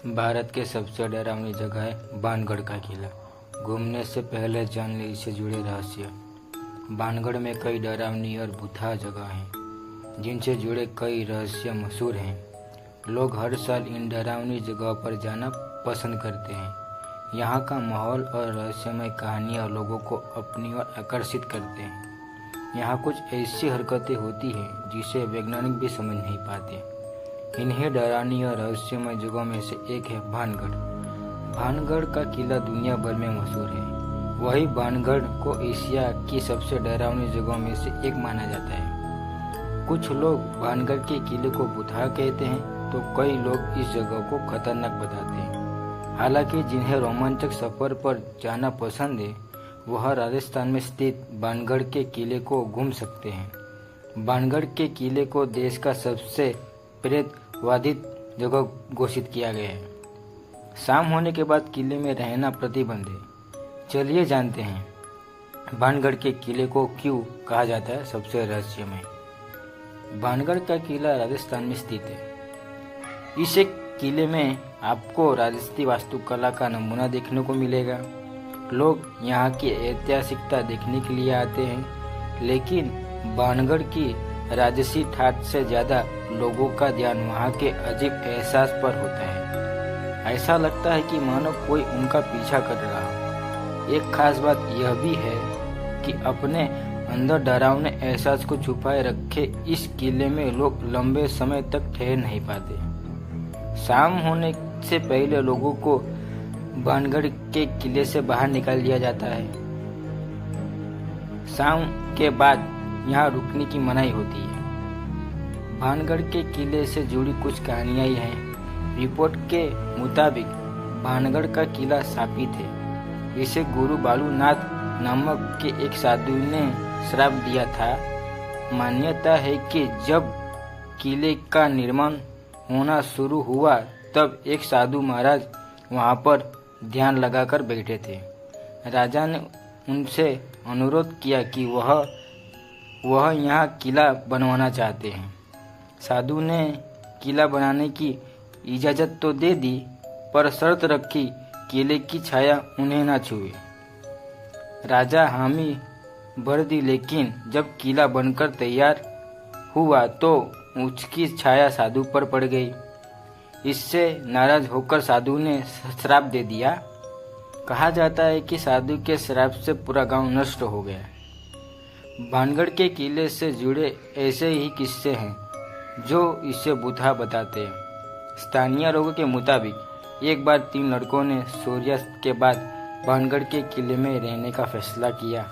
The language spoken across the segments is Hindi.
भारत के सबसे डरावनी जगह है बाणगढ़ का किला। घूमने से पहले जान ले इससे जुड़े रहस्य। बाणगढ़ में कई डरावनी और भूतिया जगह हैं जिनसे जुड़े कई रहस्य मशहूर हैं। लोग हर साल इन डरावनी जगहों पर जाना पसंद करते हैं। यहाँ का माहौल और रहस्यमय कहानियाँ लोगों को अपनी ओर आकर्षित करते हैं। यहाँ कुछ ऐसी हरकतें होती हैं जिसे वैज्ञानिक भी समझ नहीं पाते। इन्हीं डरावनी और रहस्यमय जगहों में से एक है बाणगढ़। बाणगढ़ का किला दुनिया भर में मशहूर है। वही बाणगढ़ को एशिया की सबसे डरावनी जगहों में से एक माना जाता है। कुछ लोग बाणगढ़ के किले को भूतिया कहते हैं तो कई लोग इस जगह को खतरनाक बताते हैं। हालांकि जिन्हें रोमांचक सफर पर जाना पसंद है वह राजस्थान में स्थित बाणगढ़ के किले को घूम सकते हैं। बाणगढ़ के किले को देश का सबसे प्रेतवादित जगह घोषित किया गया है। शाम होने के बाद किले में रहना प्रतिबंध है। चलिए जानते हैं बाणगढ़ के किले को क्यों कहा जाता है सबसे रहस्यमय। बाणगढ़ का किला राजस्थान में स्थित है। इस एक किले में आपको राजस्थानी वास्तुकला का नमूना देखने को मिलेगा। लोग यहाँ की ऐतिहासिकता देखने के लिए आते हैं, लेकिन बाणगढ़ की राजसी ठाठ से ज्यादा लोगों का ध्यान वहाँ के अजीब एहसास पर होता है। ऐसा लगता है कि मानो कोई उनका पीछा कर रहा हो। एक खास बात यह भी है कि अपने अंदर डरावने एहसास को छुपाए रखे इस किले में लोग लंबे समय तक ठहर नहीं पाते। शाम होने से पहले लोगों को बाणगढ़ के किले से बाहर निकाल दिया जाता है। शाम के बाद यहाँ रुकने की मनाही होती है। बाणगढ़ के किले से जुड़ी कुछ कहानियां हैं। रिपोर्ट के मुताबिक बाणगढ़ का किला शापित है। इसे गुरु बालूनाथ नामक के एक साधु ने श्राप दिया था। मान्यता है कि जब किले का निर्माण होना शुरू हुआ तब एक साधु महाराज वहां पर ध्यान लगाकर बैठे थे। राजा ने उनसे अनुरोध किया कि वह यहाँ किला बनवाना चाहते हैं। साधु ने किला बनाने की इजाज़त तो दे दी, पर शर्त रखी किले की छाया उन्हें न छुए। राजा हामी भर दी, लेकिन जब किला बनकर तैयार हुआ तो उसकी छाया साधु पर पड़ गई। इससे नाराज होकर साधु ने श्राप दे दिया। कहा जाता है कि साधु के श्राप से पूरा गांव नष्ट हो गया। बाणगढ़ के किले से जुड़े ऐसे ही किस्से हैं जो इसे भूतिया बताते हैं। स्थानीय लोगों के मुताबिक एक बार 3 लड़कों ने सूर्यास्त के बाद बाणगढ़ के किले में रहने का फैसला किया।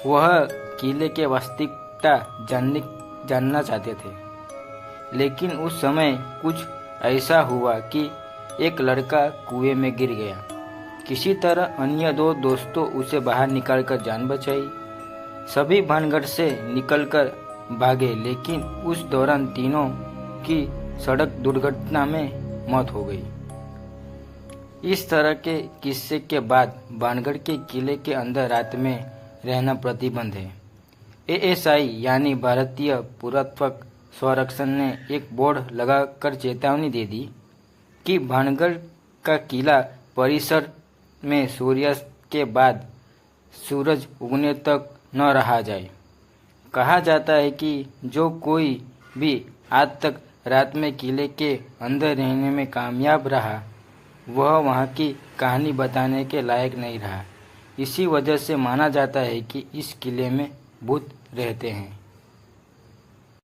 वह किले के वास्तविकता जानना चाहते थे, लेकिन उस समय कुछ ऐसा हुआ कि एक लड़का कुएं में गिर गया। किसी तरह अन्य 2 दोस्तों उसे बाहर निकालकर जान बचाई। सभी बाणगढ़ से निकलकर भागे, लेकिन उस दौरान तीनों की सड़क दुर्घटना में मौत हो गई। इस तरह के किस्से के बाद बाणगढ़ के किले के अंदर रात में रहना प्रतिबंध है। ASI यानी भारतीय पुरातत्व संरक्षण ने एक बोर्ड लगाकर चेतावनी दे दी कि बाणगढ़ का किला परिसर में सूर्यास्त के बाद सूरज उगने तक न रहा जाए। कहा जाता है कि जो कोई भी आज तक रात में किले के अंदर रहने में कामयाब रहा वह वहाँ की कहानी बताने के लायक नहीं रहा। इसी वजह से माना जाता है कि इस किले में भूत रहते हैं।